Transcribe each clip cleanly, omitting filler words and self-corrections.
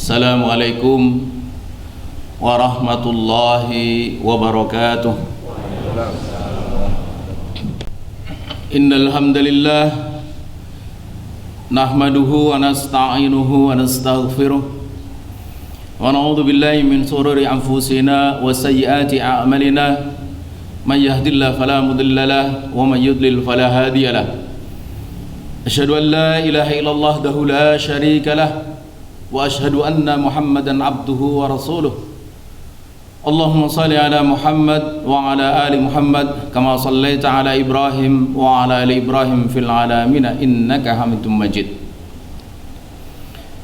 Assalamualaikum warahmatullahi wabarakatuh. Innal hamdalillah nahmaduhu wa nasta'inuhu wa nastaghfiruh wa na'udzu billahi min shururi anfusina wa sayyiati a'malina. May yahdihillahu fala mudilla lahu wa may yudlil fala hadiya lahu. Asyhadu an la ilaha illallah wahdahu la syarika lahu wa asyhadu anna Muhammadan abduhu wa rasuluh. Allahumma salli ala Muhammad wa ala ali Muhammad kama sallaita ala Ibrahim wa ala ali Ibrahim fil alamin innaka Hamidum Majid.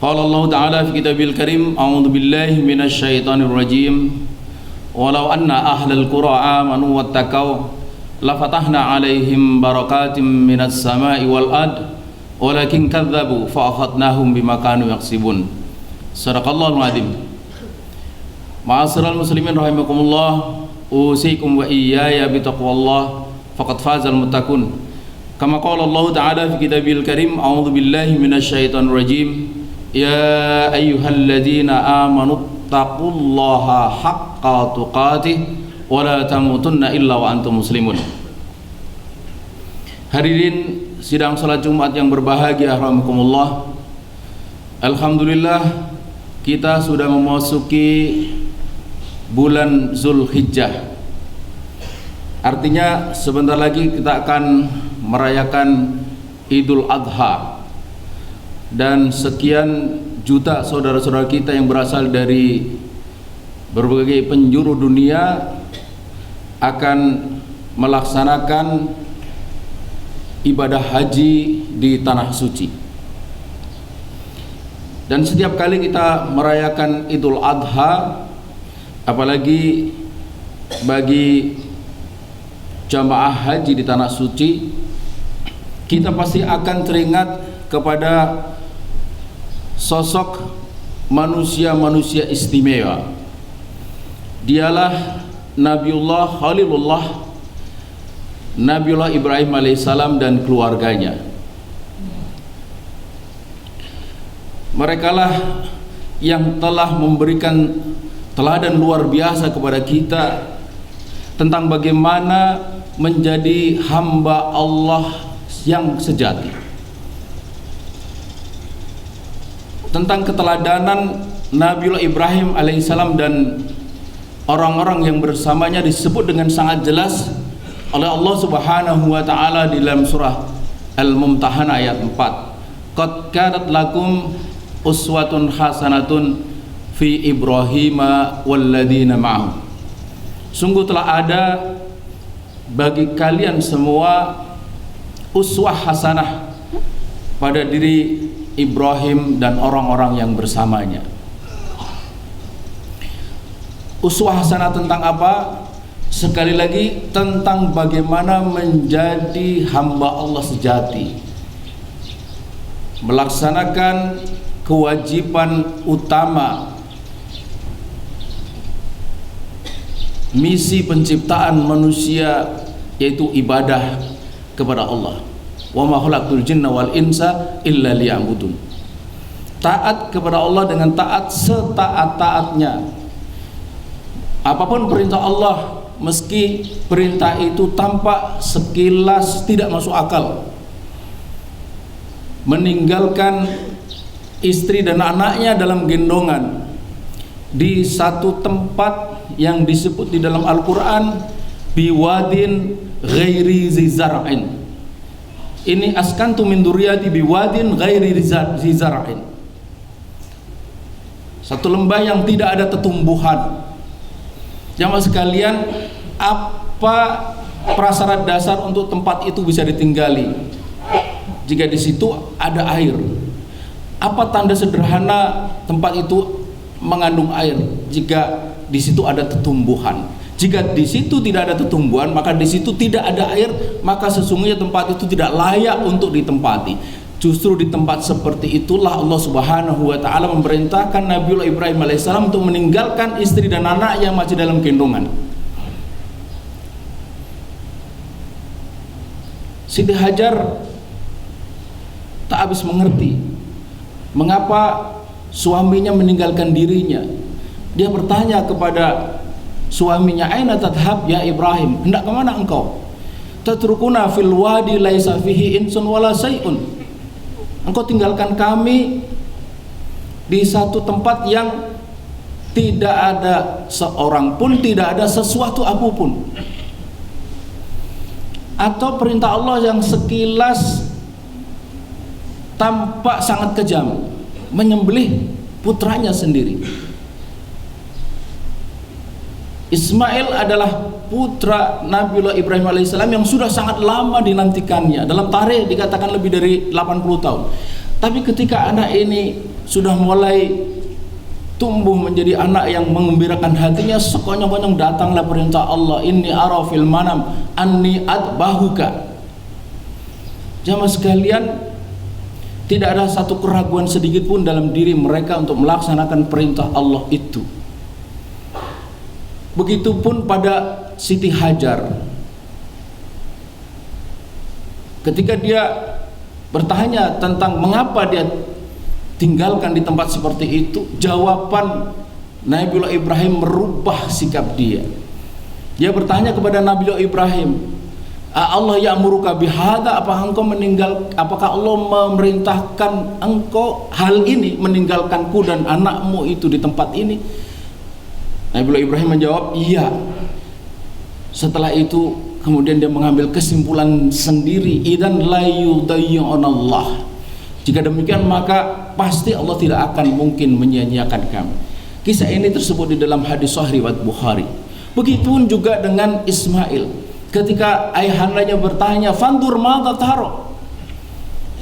Qala Allah Ta'ala fi kitabil karim, a'udzu billahi minasy syaithanir rajim. Walau anna ahlal qura amanu wattaqau lafatahna 'alaihim barakatim minas sama'i wal ard walakin kadzabu fa akhadnahum bima kanu yaksibun. Shadaqallahul adzim. Ma'asyiral muslimin rahimakumullah, usikum wa iyaya bitaqwallah faqad fazal muttaqun. Kama qala Allah Ta'ala fi kitabil karim, a'udzu billahi minasy syaithanir rajim. Ya ayyuhalladzina amanu taqullaha haqqa tuqatih wa la tamutunna illa wa antum muslimun. Hadirin sidang salat Jumat yang berbahagia rahimakumullah. Alhamdulillah kita sudah memasuki bulan Zulhijjah. Artinya sebentar lagi kita akan merayakan Idul Adha. Dan sekian juta saudara-saudara kita yang berasal dari berbagai penjuru dunia akan melaksanakan ibadah haji di tanah suci. Dan setiap kali kita merayakan Idul Adha, apalagi bagi jamaah haji di tanah suci, kita pasti akan teringat kepada sosok manusia-manusia istimewa. Dialah Nabiullah Khalilullah, Nabiullah Ibrahim alaihissalam dan keluarganya. Merekalah yang telah memberikan teladan luar biasa kepada kita tentang bagaimana menjadi hamba Allah yang sejati, tentang keteladanan Nabiullah Ibrahim alaihissalam dan orang-orang yang bersamanya disebut dengan sangat jelas oleh Allah Subhanahu wa taala di dalam surah Al-Mumtahanah ayat 4. Qad kanat lakum uswatun hasanatun fi Ibrahima walladzina ma'ahu. Sungguh telah ada bagi kalian semua uswah hasanah pada diri Ibrahim dan orang-orang yang bersamanya. Uswah hasanah tentang apa? Sekali lagi tentang bagaimana menjadi hamba Allah sejati, melaksanakan kewajiban utama misi penciptaan manusia, yaitu ibadah kepada Allah. Wa ma khalaqtul jinna wal insa illa liya'budun. Taat kepada Allah dengan taat setaat-taatnya. Apapun perintah Allah, meski perintah itu tampak sekilas tidak masuk akal, meninggalkan istri dan anaknya dalam gendongan di satu tempat yang disebut di dalam Al-Quran biwadin ghairi zizara'in. Ini askantu min duriyati biwadin ghairi zizara'in, satu lembah yang tidak ada tetumbuhan. Jamaah sekalian, apa prasyarat dasar untuk tempat itu bisa ditinggali jika di situ ada air? Apa tanda sederhana tempat itu mengandung air jika di situ ada tetumbuhan? Jika di situ tidak ada tetumbuhan, maka di situ tidak ada air, maka sesungguhnya tempat itu tidak layak untuk ditempati. Justru di tempat seperti itulah Allah Subhanahu wa taala memerintahkan Nabiullah Ibrahim alaihissalam untuk meninggalkan istri dan anak yang masih dalam gendongan. Siti Hajar tak habis mengerti mengapa suaminya meninggalkan dirinya. Dia bertanya kepada suaminya, "Aina tadhhab ya Ibrahim? Hendak kemana engkau? Tatrukuna fil wadi laisa fihi insun wala sayun." Engkau tinggalkan kami di satu tempat yang tidak ada seorang pun, tidak ada sesuatu apapun. Atau perintah Allah yang sekilas tampak sangat kejam, menyembelih putranya sendiri. Ismail adalah putra Nabiullah Ibrahim alaihissalam yang sudah sangat lama dinantikannya. Dalam tarikh dikatakan lebih dari 80 tahun. Tapi ketika anak ini sudah mulai tumbuh menjadi anak yang mengembirakan hatinya, sekonyong-konyong datanglah perintah Allah, "Inni ara fil manam anni adbahuka." Jamaah sekalian, tidak ada satu keraguan sedikit pun dalam diri mereka untuk melaksanakan perintah Allah itu. Begitupun pada Siti Hajar. Ketika dia bertanya tentang mengapa dia tinggalkan di tempat seperti itu, jawaban Nabiullah Ibrahim merubah sikap dia. Dia bertanya kepada Nabiullah Ibrahim, "Allah ya'muruka bihadza?" Apakah Allah memerintahkan engkau hal ini, meninggalkanku dan anakmu itu di tempat ini? Nabiullah Ibrahim menjawab, "Iya." Setelah itu kemudian dia mengambil kesimpulan sendiri, "Idzan la yudayyunallah." Jika demikian maka pasti Allah tidak akan mungkin menyia-nyiakan kami. Kisah ini tersebut di dalam hadis sahih riwayat Bukhari. Begitupun juga dengan Ismail. Ketika ayahandanya bertanya, "Fandur madza taro?"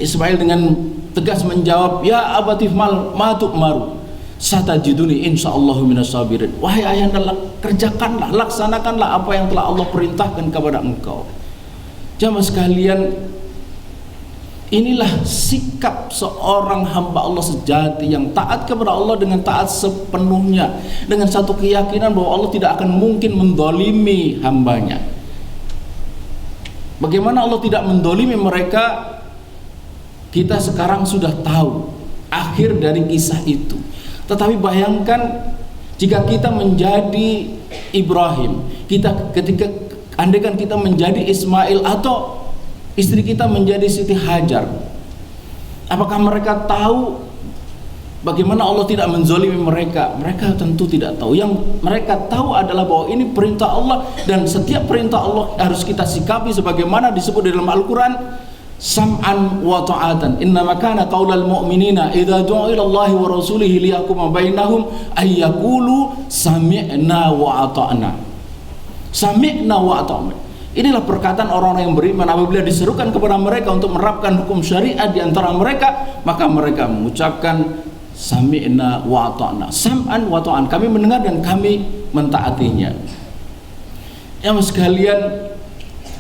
Ismail dengan tegas menjawab, "Ya abatif mal ma tu'maru. Satajiduni insyaallahu minas sabirin." Wahai ayahanda, kerjakanlah, laksanakanlah apa yang telah Allah perintahkan kepada engkau. Jamaah sekalian, inilah sikap seorang hamba Allah sejati yang taat kepada Allah dengan taat sepenuhnya, dengan satu keyakinan bahwa Allah tidak akan mungkin mendolimi hambanya. Bagaimana Allah tidak mendolimi mereka, kita sekarang sudah tahu akhir dari kisah itu. Tetapi bayangkan jika kita menjadi Ibrahim, andaikan kita menjadi Ismail atau istri kita menjadi Siti Hajar, apakah mereka tahu bagaimana Allah tidak menzolimi mereka? Mereka tentu tidak tahu. Yang mereka tahu adalah bahwa ini perintah Allah, dan setiap perintah Allah harus kita sikapi sebagaimana disebut di dalam Al-Quran, sam'an wa ta'atan. Innama kana qaulal mu'minina idza du'a ila Allahi wa rasulihi liyahkuma bainahum ay yaqulu sami'na wa ata'na. Sami'na wa ata'na. Inilah perkataan orang-orang yang beriman apabila diserukan kepada mereka untuk menerapkan hukum syariat di antara mereka, maka mereka mengucapkan sami'na wa ata'na. Sam'an wa ta'an, kami mendengar dan kami mentaatinya. Ya sekalian,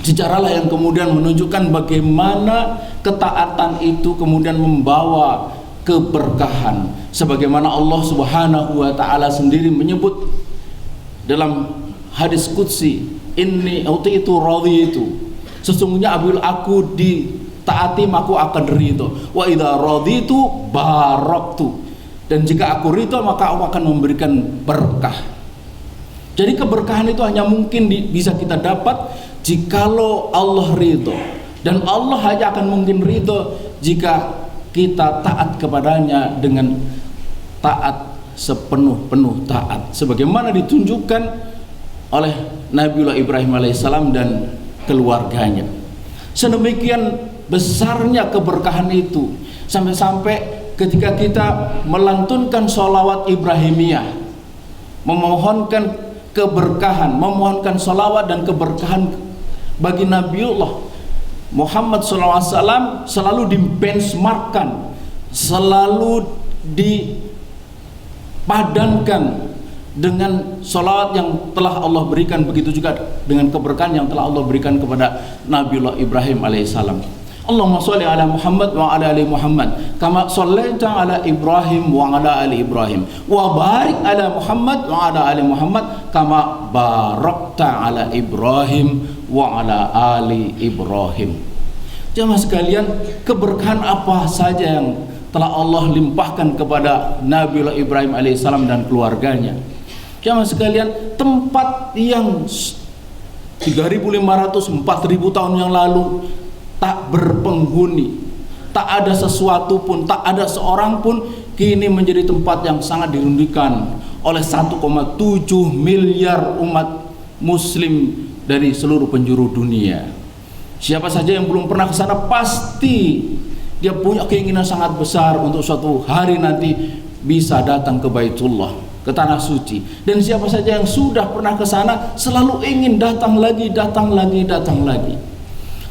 sejaralah yang kemudian menunjukkan bagaimana ketaatan itu kemudian membawa keberkahan, sebagaimana Allah Subhanahu wa taala sendiri menyebut dalam hadis qudsi, "Inni utitu raditu." Sesungguhnya apabila aku ditaati maka aku akan ridho. Wa idza raditu baraktu. Dan jika aku ridho maka aku akan memberikan berkah. Jadi keberkahan itu hanya mungkin bisa kita dapat jikalau Allah ridho, dan Allah hanya akan mungkin ridho jika kita taat kepadanya dengan taat sepenuh-penuh taat, sebagaimana ditunjukkan oleh Nabiullah Ibrahim alaihissalam dan keluarganya. Sedemikian besarnya keberkahan itu, sampai-sampai ketika kita melantunkan sholawat Ibrahimiyah, memohonkan keberkahan, memohonkan sholawat dan keberkahan bagi Nabiullah Muhammad SAW, selalu dibenchmarkkan, selalu dipadankan dengan sholawat yang telah Allah berikan. Begitu juga dengan keberkahan yang telah Allah berikan kepada Nabiullah Ibrahim alaihissalam. Allahumma sholli ala Muhammad wa ala ali Muhammad kama shallaita ala Ibrahim wa ala ali Ibrahim wa barik ala Muhammad wa ala ali Muhammad kama barakta ala Ibrahim wa ala ali Ibrahim. Jamaah sekalian, keberkahan apa saja yang telah Allah limpahkan kepada Nabiullah Ibrahim alaihissalam dan keluarganya. Jamaah sekalian, tempat yang 3.500 4.000 tahun yang lalu tak berpenghuni, tak ada sesuatu pun, tak ada seorang pun, kini menjadi tempat yang sangat dirindukan oleh 1,7 miliar umat muslim dari seluruh penjuru dunia. Siapa saja yang belum pernah ke sana pasti dia punya keinginan sangat besar untuk suatu hari nanti bisa datang ke Baitullah, ke tanah suci. Dan siapa saja yang sudah pernah ke sana selalu ingin datang lagi, datang lagi, datang lagi.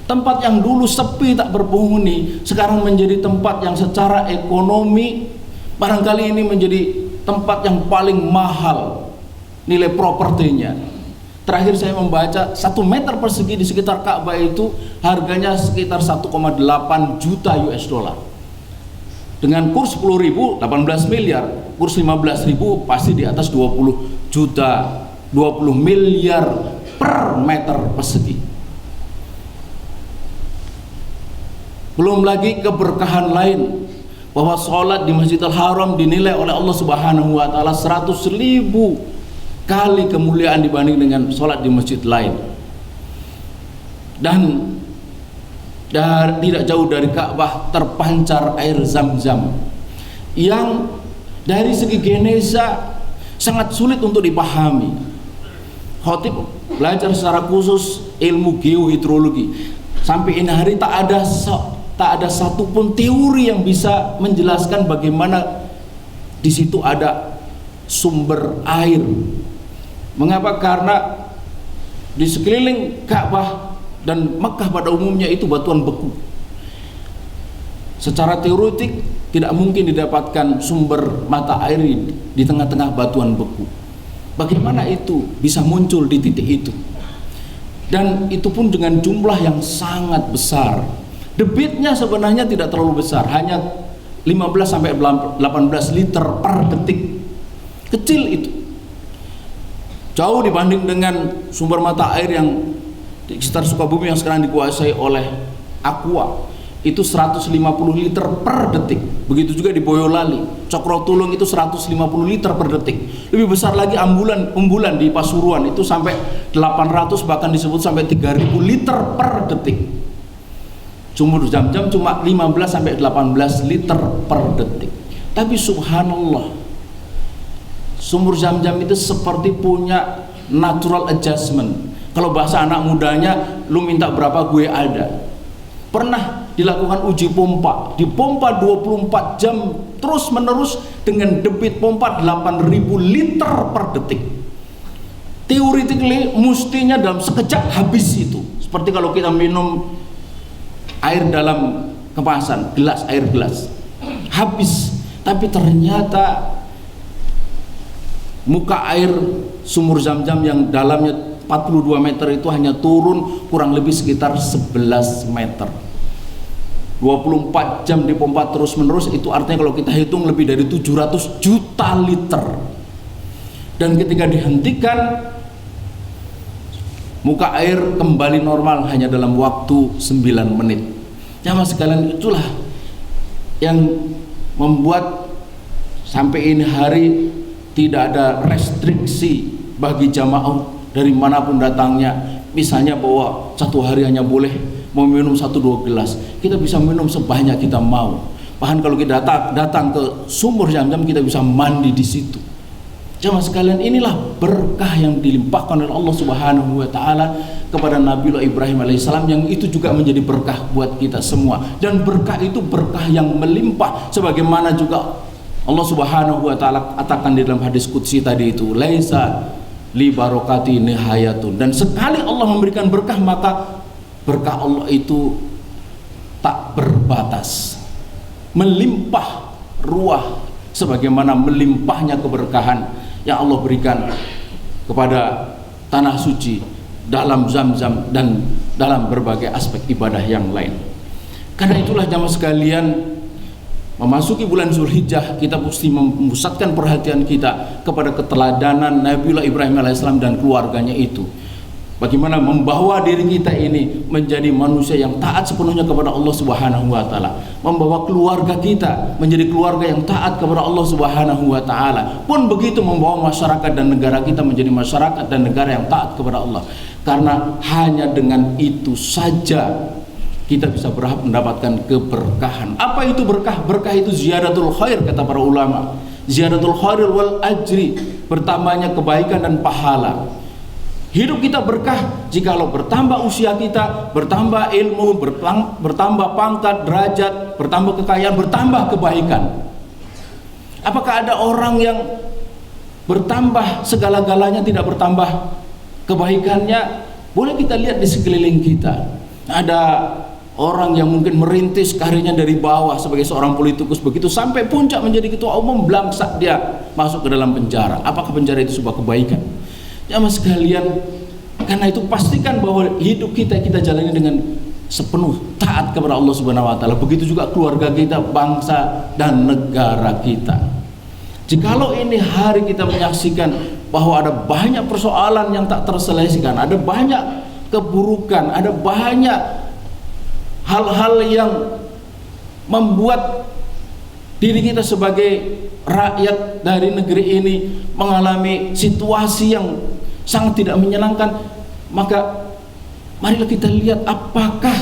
Tempat yang dulu sepi tak berpenghuni sekarang menjadi tempat yang secara ekonomi barangkali ini menjadi tempat yang paling mahal nilai propertinya. Terakhir saya membaca 1 meter persegi di sekitar Ka'bah itu harganya sekitar 1,8 juta US dollar. Dengan kurs 10.000 18 miliar, kurs 15.000 pasti di atas 20 juta, 20 miliar per meter persegi. Belum lagi keberkahan lain, bahwa sholat di Masjidil Haram dinilai oleh Allah Subhanahu wa taala 100.000 kali kemuliaan dibanding dengan sholat di masjid lain. Dan tidak jauh dari Ka'bah terpancar air Zam-Zam yang dari segi geneza sangat sulit untuk dipahami. Khotib belajar secara khusus ilmu geohidrologi, sampai ini hari tak ada satupun teori yang bisa menjelaskan bagaimana di situ ada sumber air. Mengapa? Karena di sekeliling Ka'bah dan Makkah pada umumnya itu batuan beku. Secara teoretik tidak mungkin didapatkan sumber mata air di tengah-tengah batuan beku. Bagaimana itu bisa muncul di titik itu? Dan itu pun dengan jumlah yang sangat besar. Debitnya sebenarnya tidak terlalu besar, hanya 15 sampai 18 liter per detik. Kecil itu. Jauh dibanding dengan sumber mata air yang di sekitar Sukabumi yang sekarang dikuasai oleh Aqua, itu 150 liter per detik. Begitu juga di Boyolali, Cokrotulung itu 150 liter per detik. Lebih besar lagi Umbulan di Pasuruan itu sampai 800, bahkan disebut sampai 3.000 liter per detik. Sumur Zam-Zam cuma 15 sampai 18 liter per detik. Tapi subhanallah, sumur Zam-Zam itu seperti punya natural adjustment. Kalau bahasa anak mudanya, lu minta berapa gue ada. Pernah dilakukan uji pompa, dipompa 24 jam terus menerus dengan debit pompa 8.000 liter per detik. Theoretically mestinya dalam sekejap habis itu. Seperti kalau kita minum air dalam kemasan, air gelas habis. Tapi ternyata muka air sumur Zam-Zam yang dalamnya 42 meter itu hanya turun kurang lebih sekitar 11 meter. 24 jam dipompa terus menerus, itu artinya kalau kita hitung lebih dari 700 juta liter. Dan ketika dihentikan, muka air kembali normal hanya dalam waktu 9 menit. Jamaah sekalian, itulah yang membuat sampai ini hari tidak ada restriksi bagi jamaah dari manapun datangnya. Misalnya bahwa satu hari hanya boleh meminum 1-2 gelas, kita bisa minum sebanyak kita mau. Bahkan kalau kita datang ke sumur Zam-Zam, kita bisa mandi di situ. Jamaah sekalian, inilah berkah yang dilimpahkan oleh Allah Subhanahu wa taala kepada Nabiullah Ibrahim alaihissalam, yang itu juga menjadi berkah buat kita semua. Dan berkah itu berkah yang melimpah, sebagaimana juga Allah Subhanahu wa taala katakan di dalam hadis qudsi tadi itu, laisa li barokati nihayatun. Dan sekali Allah memberikan berkah, maka berkah Allah itu tak berbatas, melimpah ruah, sebagaimana melimpahnya keberkahan yang Allah berikan kepada tanah suci dalam Zam-Zam dan dalam berbagai aspek ibadah yang lain. Karena itulah jamaah sekalian, memasuki bulan Zulhijjah kita mesti memusatkan perhatian kita kepada keteladanan Nabiullah Ibrahim alaihissalam dan keluarganya itu. Bagaimana membawa diri kita ini menjadi manusia yang taat sepenuhnya kepada Allah Subhanahu wa taala, membawa keluarga kita menjadi keluarga yang taat kepada Allah Subhanahu wa taala. Pun begitu membawa masyarakat dan negara kita menjadi masyarakat dan negara yang taat kepada Allah. Karena hanya dengan itu saja kita bisa berhak mendapatkan keberkahan. Apa itu berkah? Berkah itu ziyadatul khair, kata para ulama. Ziyadatul khair wal ajri, bertambahnya kebaikan dan pahala. Hidup kita berkah jikalau bertambah usia kita, bertambah ilmu, bertambah pangkat, derajat, bertambah kekayaan, bertambah kebaikan. Apakah ada orang yang bertambah segala-galanya tidak bertambah kebaikannya? Boleh kita lihat di sekeliling kita. Ada orang yang mungkin merintis karirnya dari bawah sebagai seorang politikus, begitu sampai puncak menjadi ketua umum, belangsak dia masuk ke dalam penjara. Apakah penjara itu sebuah kebaikan? Jamaah sekalian, karena itu pastikan bahwa hidup kita jalani dengan sepenuh taat kepada Allah Subhanahu wa taala. Begitu juga keluarga kita, bangsa dan negara kita. Jikalau ini hari kita menyaksikan bahwa ada banyak persoalan yang tak terselesaikan, ada banyak keburukan, ada banyak hal-hal yang membuat diri kita sebagai rakyat dari negeri ini mengalami situasi yang sangat tidak menyenangkan, maka marilah kita lihat apakah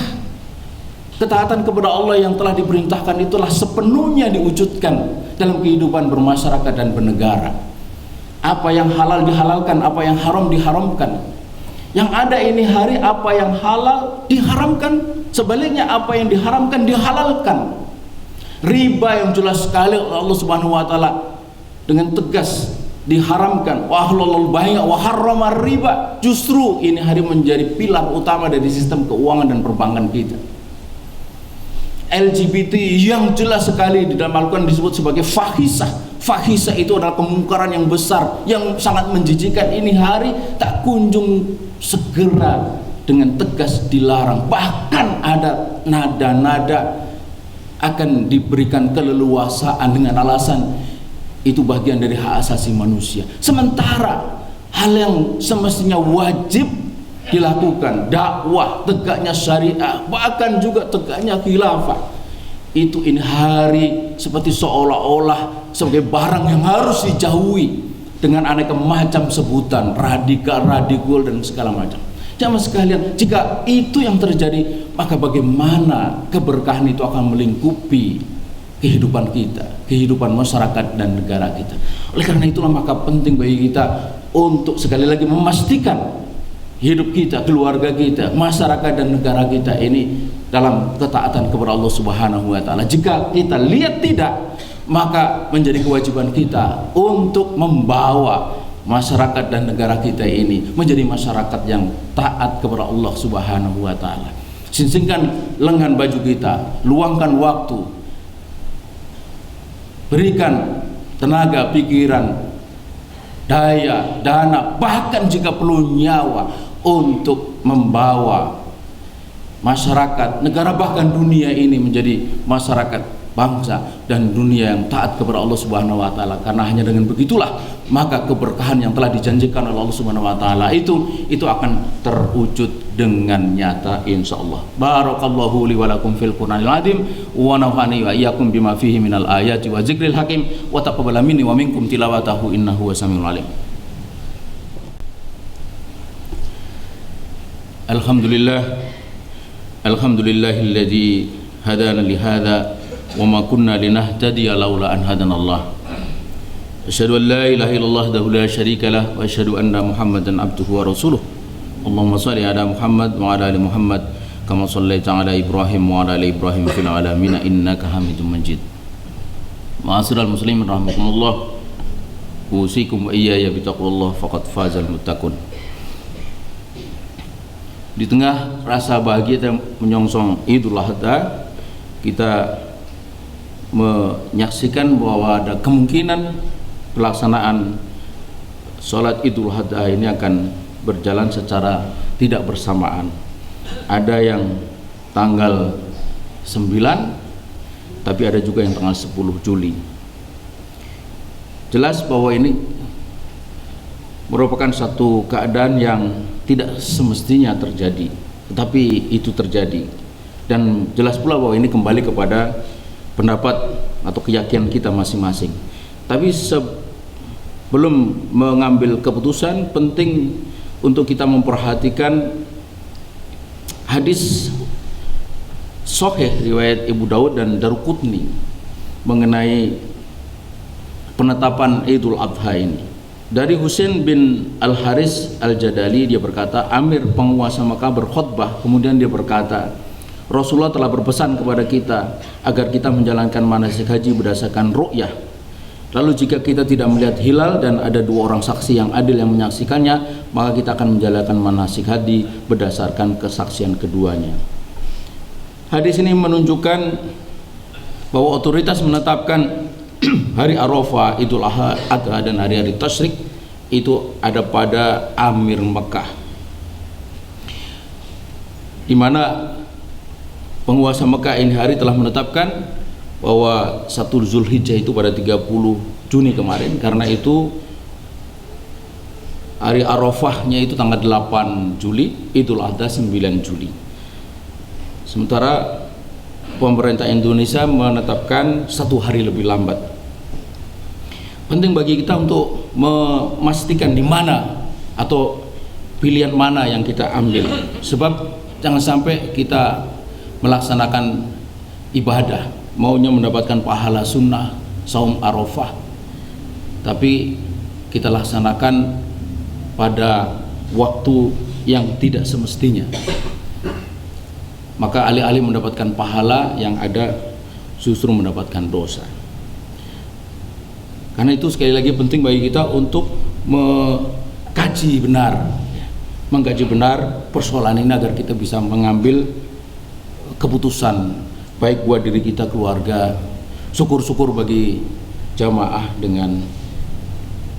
ketaatan kepada Allah yang telah diperintahkan itulah sepenuhnya diwujudkan dalam kehidupan bermasyarakat dan bernegara. Apa yang halal dihalalkan, apa yang haram diharamkan. Yang ada ini hari, apa yang halal diharamkan, sebaliknya apa yang diharamkan dihalalkan. Riba yang jelas sekali Allah Subhanahu wa taala dengan tegas diharamkan, wa halalul bai' wa harramar riba. Justru ini hari menjadi pilar utama dari sistem keuangan dan perbankan kita. LGBT yang jelas sekali di dalam Al-Quran disebut sebagai fahisah. Fahisah itu adalah kemungkaran yang besar, yang sangat menjijikan. Ini hari tak kunjung segera dengan tegas dilarang. Bahkan ada nada-nada akan diberikan keleluasaan dengan alasan itu bagian dari hak asasi manusia. Sementara hal yang semestinya wajib dilakukan, dakwah, tegaknya syariah, bahkan juga tegaknya khilafah, itu ini hari seperti seolah-olah sebagai barang yang harus dijauhi dengan aneka macam sebutan, radikal dan segala macam. Jamaah sekalian, jika itu yang terjadi, maka bagaimana keberkahan itu akan melingkupi kehidupan kita, kehidupan masyarakat dan negara kita. Oleh karena itulah maka penting bagi kita untuk sekali lagi memastikan hidup kita, keluarga kita, masyarakat dan negara kita ini dalam ketaatan kepada Allah Subhanahu wa taala. Jika kita lihat tidak, maka menjadi kewajiban kita untuk membawa masyarakat dan negara kita ini menjadi masyarakat yang taat kepada Allah Subhanahu wa taala. Singsingkan lengan baju kita, luangkan waktu, berikan tenaga, pikiran, daya, dana, bahkan jika perlu nyawa untuk membawa masyarakat, negara, bahkan dunia ini menjadi masyarakat, bangsa dan dunia yang taat kepada Allah Subhanahu wa taala. Karena hanya dengan begitulah maka keberkahan yang telah dijanjikan oleh Allah Subhanahu wa taala itu akan terwujud dengan nyata insyaallah. Barakallahu li wa lakum fil Qur'anil azim wa nafa'ani wa iyyakum bima fihi minal ayati wa dzikril hakim wa taqabbal minni wa minkum tilawatahu innahu wasamiul alim. Alhamdulillahilladzi hadana li hadza wa ma kunna linahtadiya laula an hadanallah. Asyhadu an la ilaha illallah wahdahu la syarika lah wa asyhadu anna Muhammadan abduhu wa rasuluh. Allahumma shalli ala Muhammad wa ala ali Muhammad kama shallaita ala Ibrahim wa ala ali Ibrahim fil alamin innaka Hamidum Majid. Ma'asyiral muslimin rahimakumullah. Usikum wa iyaya bitaqwallah faqad fazal muttaqun. Di tengah rasa bahagia dan menyongsong Idul Adha, kita menyaksikan bahwa ada kemungkinan pelaksanaan sholat Idul Adha ini akan berjalan secara tidak bersamaan. Ada yang tanggal 9, tapi ada juga yang tanggal 10 Juli. Jelas bahwa ini merupakan satu keadaan yang tidak semestinya terjadi, tetapi itu terjadi. Dan jelas pula bahwa ini kembali kepada pendapat atau keyakinan kita masing-masing. Tapi sebelum mengambil keputusan, penting untuk kita memperhatikan hadis sahih riwayat Abu Daud dan Daruqutni mengenai penetapan Idul Adha ini. Dari Husain bin Al-Haris Al-Jadali, dia berkata, Amir penguasa Makkah berkhutbah, kemudian dia berkata, Rasulullah telah berpesan kepada kita agar kita menjalankan manasik haji berdasarkan ru'yah. Lalu jika kita tidak melihat hilal dan ada 2 orang saksi yang adil yang menyaksikannya, maka kita akan menjalankan manasik haji berdasarkan kesaksian keduanya. Hadis ini menunjukkan bahwa otoritas menetapkan hari Arafah, Idul Adha dan hari-hari tasyrik itu ada pada Amir Mekah, di mana penguasa Mekah ini hari telah menetapkan bahwa 1 Zulhijjah itu pada 30 Juni kemarin. Karena itu hari Arafahnya itu tanggal 8 Juli, Idul Adha 9 Juli. Sementara pemerintah Indonesia menetapkan 1 hari lebih lambat. Penting bagi kita untuk memastikan di mana atau pilihan mana yang kita ambil, sebab jangan sampai kita melaksanakan ibadah maunya mendapatkan pahala sunnah saum Arafah, tapi kita laksanakan pada waktu yang tidak semestinya, maka alih-alih mendapatkan pahala yang ada justru mendapatkan dosa. Karena itu sekali lagi penting bagi kita untuk mengkaji benar persoalan ini agar kita bisa mengambil keputusan baik buat diri kita, keluarga. Syukur-syukur bagi jamaah dengan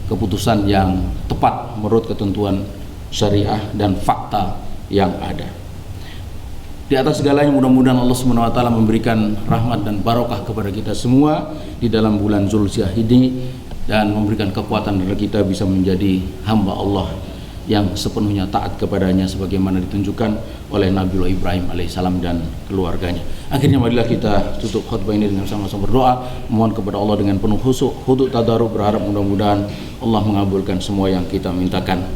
keputusan yang tepat menurut ketentuan syariah dan fakta yang ada. Di atas segalanya mudah-mudahan Allah SWT memberikan rahmat dan barokah kepada kita semua di dalam bulan Zulhijjah ini, dan memberikan kekuatan agar kita bisa menjadi hamba Allah yang sepenuhnya taat kepadanya sebagaimana ditunjukkan oleh Nabiullah Ibrahim alaihissalam dan keluarganya. Akhirnya marilah kita tutup khutbah ini dengan sama-sama berdoa, mohon kepada Allah dengan penuh khusyuk, khudu tadarrub, berharap mudah-mudahan Allah mengabulkan semua yang kita mintakan.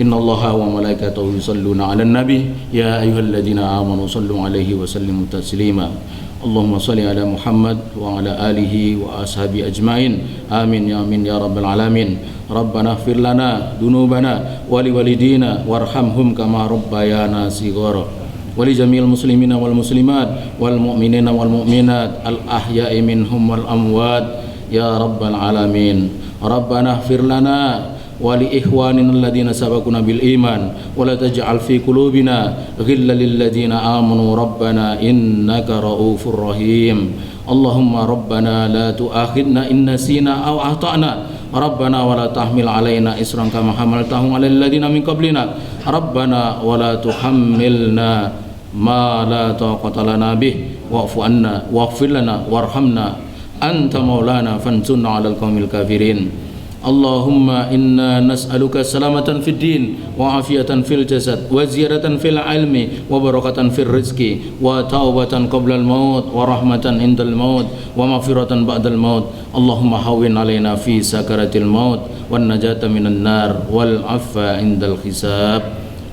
Innallaha wa malaikatahu yusholluna 'alan nabi ya ayyuhalladzina amanu shallu 'alaihi wa sallimu taslima. Allahumma shalli ala Muhammad wa ala alihi wa ashabi ajmain. Amin ya rabbal alamin. Rabbana ighfir lana dzunubana wa liwalidina warhamhum kama rabbayana shighara. Wa li jami'il muslimina wal muslimat wal mu'minina wal mu'minat al ahya'i minhum wal amwat ya rabbal alamin. Rabbana ighfir lana wa li ikhwanina alladhina sabaquna bil iman wa la taj'al fi qulubina ghillan lil ladzina amanu rabbana innaka raufur rahim. Allahumma rabbana la tu'akhidna in nasina aw akhtana rabbana wa la tahmil alaina isran kama hamaltahu 'alal ladzina min qablina rabbana wa la tuhammilna ma la taqata lana bih wa'fu anna waghfir lana warhamna anta maulana fansurna 'alal qaumil kafirin. Allahumma inna nas'aluka salamatan fid din wa afiyatan fil jasad wa ziyadatan fil ilmi wa barakatan fil rizqi wa taubatan qabla al maut wa rahmatan indal maut wa maghfiratan ba'dal maut. Allahumma hawwin alaina fi sakaratil maut wan najata minan nar wal afwa indal hisab.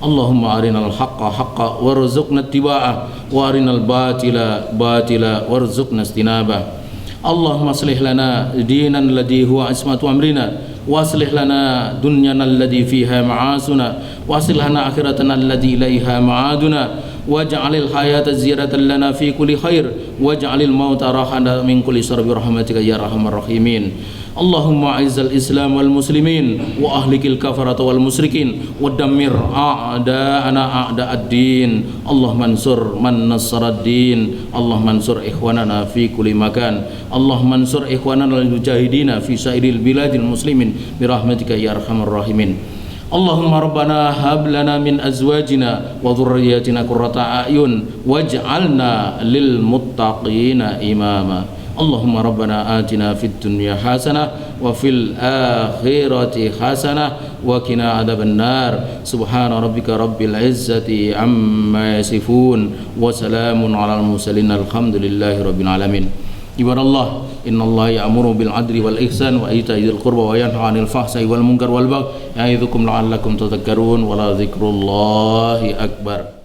Allahumma arinal haqqa haqqa warzuqna ittiba'ah wa arinal batila batila warzuqna istinabah. Allahumma aslih lana dinan alladhi huwa ismatu amrina wa aslih lana dunyana alladhi fiha ma'asuna wa aslih lana akhiratana alladhi ilaiha ma'aduna waj'alil hayata ziyaratan lana fi kulli khair waj'alil mauta rahatan min kulli syarri rahmatika ya arhamar rahimin. Allahumma a'izzal islam wal muslimin wa ahlikil kafarata wal musyrikin wa dammir a'da'ana a'da'ad din. Allahumma ansur man nassarad din. Allahumma ansur ikhwanana fi kulli makan. Allahumma ansur ikhwanana al mujahidina fi sa'iril biladil muslimin bi rahmatika ya arhamar rahimin. Allahumma rabbana hab lana min azwajina wa dhurriyyatina qurrata a'yun waj'alna lil muttaqina imama. Allahumma rabbana atina fid dunya hasanah wa fil akhirati hasanah wa qina adzabannar. Subhana rabbika rabbil izzati amma yasifun wa salamun alal mursalin alhamdulillahi rabbil alamin. Ibadallah, innallaha ya'muru bil adli wal ihsan wa ita'i dzil qurba wa yanha 'anil fahsai wal munkar wal baghi ya'idzukum la'allakum tadhakkarun wa la dzikrullahi akbar.